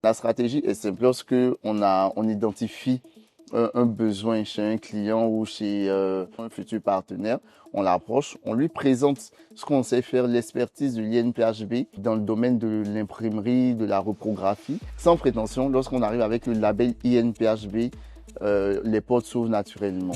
La stratégie est simple. Lorsque on identifie un besoin chez un client ou chez un futur partenaire, on l'approche, on lui présente ce qu'on sait faire, l'expertise de l'INPHB dans le domaine de l'imprimerie, de la reprographie. Sans prétention, lorsqu'on arrive avec le label INPHB, les portes s'ouvrent naturellement.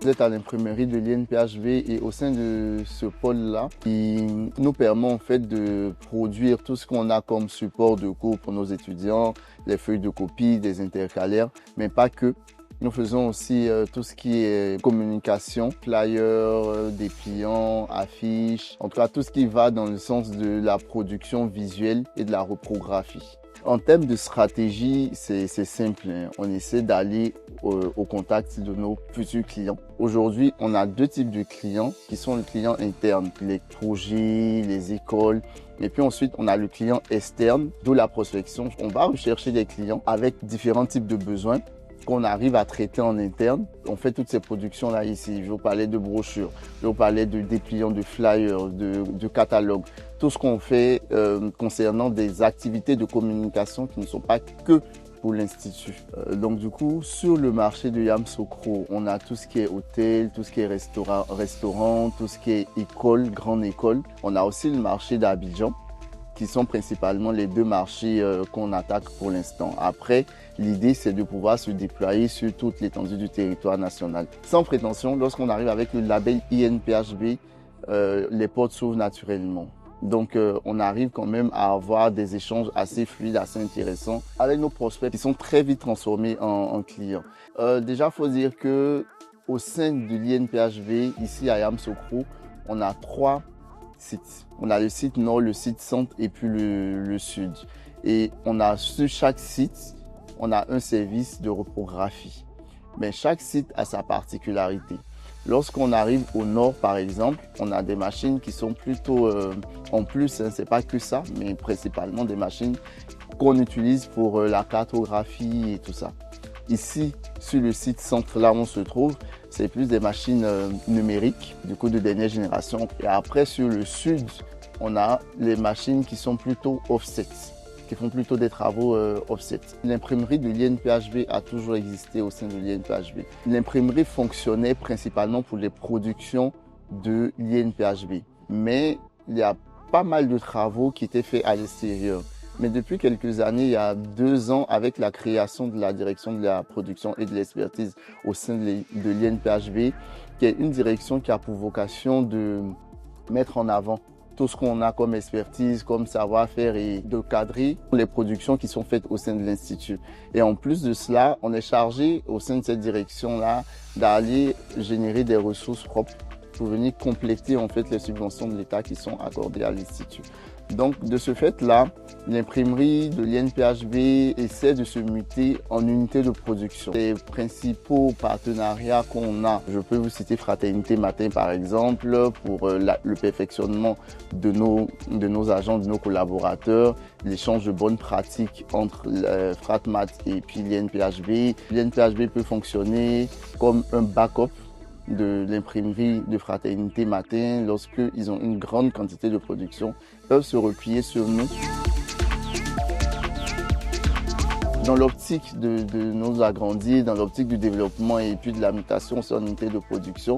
Vous êtes à l'imprimerie de l'INPHB et au sein de ce pôle-là, qui nous permet en fait de produire tout ce qu'on a comme support de cours pour nos étudiants, les feuilles de copie, des intercalaires, mais pas que. Nous faisons aussi tout ce qui est communication, flyers, dépliants, affiches, en tout cas tout ce qui va dans le sens de la production visuelle et de la reprographie. En termes de stratégie, c'est simple. On essaie d'aller au contact de nos futurs clients. Aujourd'hui, on a deux types de clients qui sont le client interne, les projets, les écoles. Et puis ensuite, on a le client externe, d'où la prospection. On va rechercher des clients avec différents types de besoins qu'on arrive à traiter en interne. On fait toutes ces productions-là ici. Je vous parlais de brochures, je vous parlais de dépliants, de flyers, de catalogues. Tout ce qu'on fait concernant des activités de communication qui ne sont pas que pour l'Institut. Donc du coup, sur le marché de Yamoussoukro, on a tout ce qui est hôtel, tout ce qui est restaurant, tout ce qui est école, grande école. On a aussi le marché d'Abidjan, qui sont principalement les deux marchés qu'on attaque pour l'instant. Après, l'idée, c'est de pouvoir se déployer sur toute l'étendue du territoire national. Sans prétention, lorsqu'on arrive avec le label INPHB, les portes s'ouvrent naturellement. Donc, on arrive quand même à avoir des échanges assez fluides, assez intéressants avec nos prospects qui sont très vite transformés en clients. Déjà, il faut dire que au sein de l'INPHB, ici à Yamoussoukro, on a 3 sites. On a le site nord, le site centre et puis le sud. Et on a sur chaque site, on a un service de reprographie. Mais chaque site a sa particularité. Lorsqu'on arrive au nord, par exemple, on a des machines qui sont plutôt en plus, hein, c'est pas que ça, mais principalement des machines qu'on utilise pour la cartographie et tout ça. Ici, sur le site centre, là où on se trouve, c'est plus des machines numériques, du coup de dernière génération. Et après, sur le sud, on a les machines qui sont plutôt offset, qui font plutôt des travaux offset. L'imprimerie de l'INPHB a toujours existé au sein de l'INPHB. L'imprimerie fonctionnait principalement pour les productions de l'INPHB. Mais il y a pas mal de travaux qui étaient faits à l'extérieur. Mais depuis quelques années, il y a 2 ans, avec la création de la direction de la production et de l'expertise au sein de l'INPHB, qui est une direction qui a pour vocation de mettre en avant tout ce qu'on a comme expertise, comme savoir-faire et de cadrer les productions qui sont faites au sein de l'Institut. Et en plus de cela, on est chargé au sein de cette direction-là d'aller générer des ressources propres pour venir compléter en fait les subventions de l'État qui sont accordées à l'Institut. Donc de ce fait-là, l'imprimerie de l'INPHB essaie de se muter en unité de production. Les principaux partenariats qu'on a, je peux vous citer Fraternité Matin par exemple, pour le perfectionnement de nos agents, de nos collaborateurs, l'échange de bonnes pratiques entre Fratmat et puis l'INPHB. L'INPHB peut fonctionner comme un backup de l'imprimerie de Fraternité Matin lorsqu'ils ont une grande quantité de production, peuvent se replier sur nous. Dans l'optique de nous agrandir, dans l'optique du développement et puis de la mutation sur une unité de production,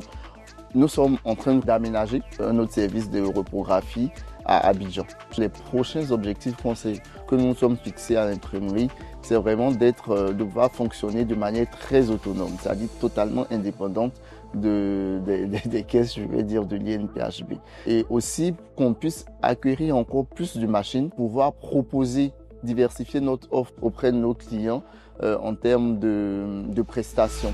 nous sommes en train d'aménager un autre service de reprographie à Abidjan. Les prochains objectifs que nous nous sommes fixés à l'imprimerie, c'est vraiment de pouvoir fonctionner de manière très autonome, c'est-à-dire totalement indépendante des caisses, je vais dire, de l'INPHB. Et aussi qu'on puisse acquérir encore plus de machines, pouvoir proposer, diversifier notre offre auprès de nos clients en termes de prestations.